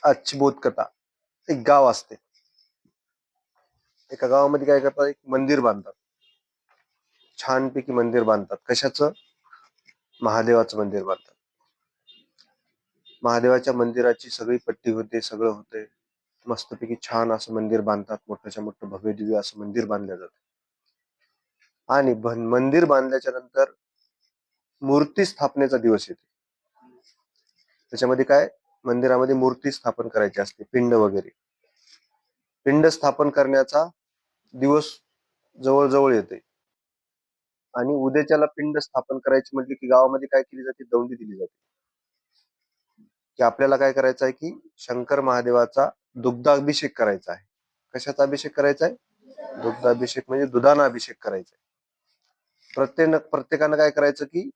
आजची बोधकथा. एक गाव असते. एका गावामध्ये काय करतात, एक मंदिर बांधतात. छानपैकी मंदिर बांधतात. कशाचं? महादेवाचं मंदिर बांधतात. महादेवाच्या मंदिराची सगळी पट्टी होते, सगळं होते. मस्तपैकी छान असं मंदिर बांधतात. मोठ्याच्या मोठं भव्य दिव्य असं मंदिर बांधलं जातं. आणि मंदिर बांधल्याच्या नंतर मूर्ती स्थापनेचा दिवस येतो. त्याच्यामध्ये काय, मंदिरामध्ये मूर्ती स्थापन करायची असते, पिंड वगैरे. पिंड स्थापन करण्याचा दिवस जवळ येते. आणि उद्याच्याला पिंड स्थापन करायची म्हटली की गावामध्ये काय केली जाते, दौंडी दिली जाते. की आपल्याला काय करायचं आहे की शंकर महादेवाचा दुग्धाभिषेक करायचा आहे. कशाचा अभिषेक करायचा आहे? दुग्धाभिषेक म्हणजे दुधाना अभिषेक करायचा आहे. प्रत्येकानं काय करायचं की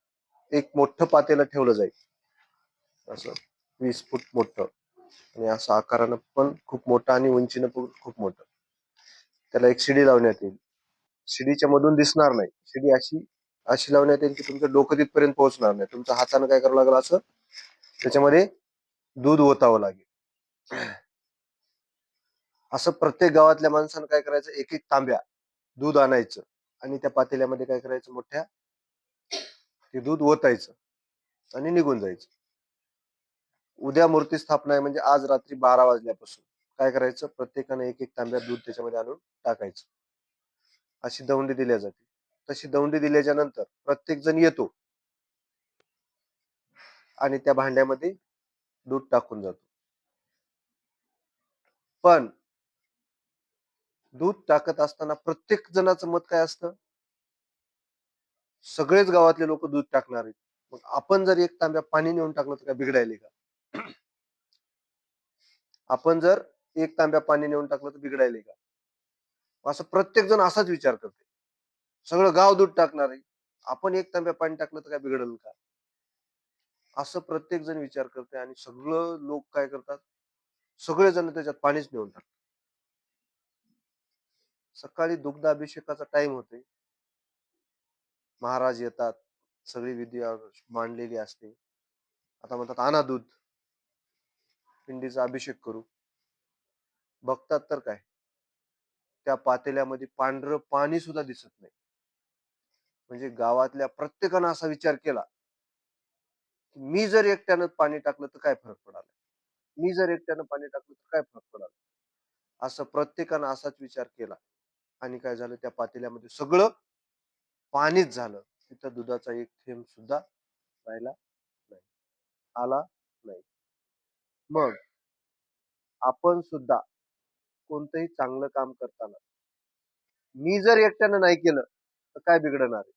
एक मोठं पातेलं ठेवलं जाईल, असं 20 फूट मोठं, आणि असं आकारानं पण खूप मोठं आणि उंचीनं पण खूप मोठं. त्याला एक शिडी लावण्यात येईल. शिडीच्या मधून दिसणार नाही. शिडी अशी अशी लावण्यात येईल की तुमचं डोकं तिथपर्यंत पोहोचणार नाही. तुमच्या हातानं काय करावं लागेल, असं त्याच्यामध्ये दूध ओतावं लागेल. असं प्रत्येक गावातल्या माणसानं काय करायचं, एक एक तांब्या दूध आणायचं आणि त्या पातेल्यामध्ये काय करायचं, मोठ्या ते दूध ओतायचं आणि निघून जायचं. उद्या मूर्ती स्थापना आहे म्हणजे आज रात्री 12 वाजल्यापासून काय करायचं, प्रत्येकाने एक एक तांब्या दूध त्याच्यामध्ये आणून टाकायचं. अशी दौंडी दिल्या जाते. तशी दौंडी दिल्याच्या नंतर प्रत्येक जण येतो आणि त्या भांड्यामध्ये दूध टाकून जातो. पण दूध टाकत असताना प्रत्येक जणाचं मत काय असतं, सगळेच गावातले लोक दूध टाकणार आहेत. मग आपण जर एक तांब्या पाणी नेऊन टाकलं तर काय बिघडायले का? आपण जर एक तांब्या पाणी नेऊन टाकलं तर बिघडायले का? असं प्रत्येक जण असाच विचार करते. सगळं गाव दूध टाकणार आहे, आपण एक तांब्या पाणी टाकलं तर काय बिघडल का? असं प्रत्येक जण विचार करते आणि सगळं लोक काय करतात, सगळेजण त्याच्यात पाणीच नेऊन टाकतात. सकाळी दुग्धाभिषेकाचा टाइम होते. महाराज येतात, सगळी विधी मांडलेली असते. आता म्हणतात आणा दूध, पिंडीचा अभिषेक करू. बघतात तर काय, त्या पातेल्यामध्ये पांढरं पाणी सुद्धा दिसत नाही. म्हणजे गावातल्या प्रत्येकानं असा विचार केला, मी जर एकट्यानं पाणी टाकलं तर काय फरक पडाल, मी जर एकट्यानं पाणी टाकलं तर काय फरक पडाल. असं प्रत्येकानं असाच विचार केला आणि काय झालं, त्या पातेल्यामध्ये सगळं पाणीच झालं. तिथं दुधाचा एक थेंब सुद्धा राहिला नाही, आला नाही. मग आपण सुद्धा कोणतंही चांगलं काम करताना मी जर एकट्यानं नाही केलं तर काय बिघडणार आहे,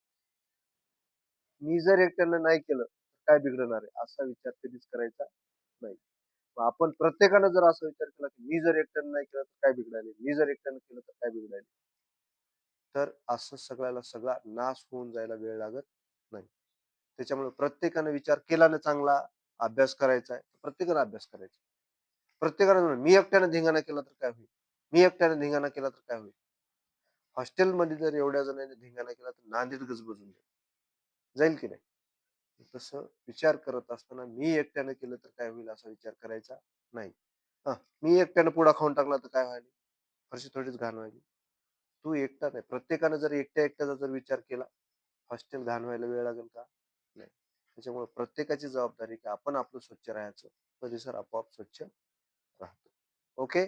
मी जर एकट्यानं नाही केलं तर काय बिघडणार आहे, असा विचार कधीच करायचा नाही. आपण प्रत्येकानं जर असा विचार केला की मी जर एकट्यानं नाही केलं तर काय बिघडायले, मी जर एकट्यानं केलं तर काय बिघडायले, तर असं सगळा नाश होऊन जायला वेळ लागत नाही. त्याच्यामुळे प्रत्येकानं विचार केला ना चांगला, अभ्यास करायचा आहे, प्रत्येकानं अभ्यास करायचा. प्रत्येकानं मी एकट्यानं धिंगाणा केला तर काय होईल, मी एकट्यानं धिंगाणा केला तर काय होईल. हॉस्टेलमध्ये जर एवढ्या जणांनी धिंगाणा केला तर नांदीत गजबजून जाईल की नाही. तसं विचार करत असताना मी एकट्यानं केलं तर काय होईल असा विचार करायचा नाही. मी एकट्यानं पुडा खाऊन टाकला तर काय व्हायला, फरशी थोडीच घाण व्हायली. तू एकटा नाही, प्रत्येकानं जर एकट्याचा जर विचार केला, हॉस्टेल घाण व्हायला वेळ लागेल का? नाही. त्याच्यामुळे प्रत्येकाची जबाबदारी की आपण आपलं स्वच्छ राहायचं, परिसर आपोआप स्वच्छ राहतो. ओके.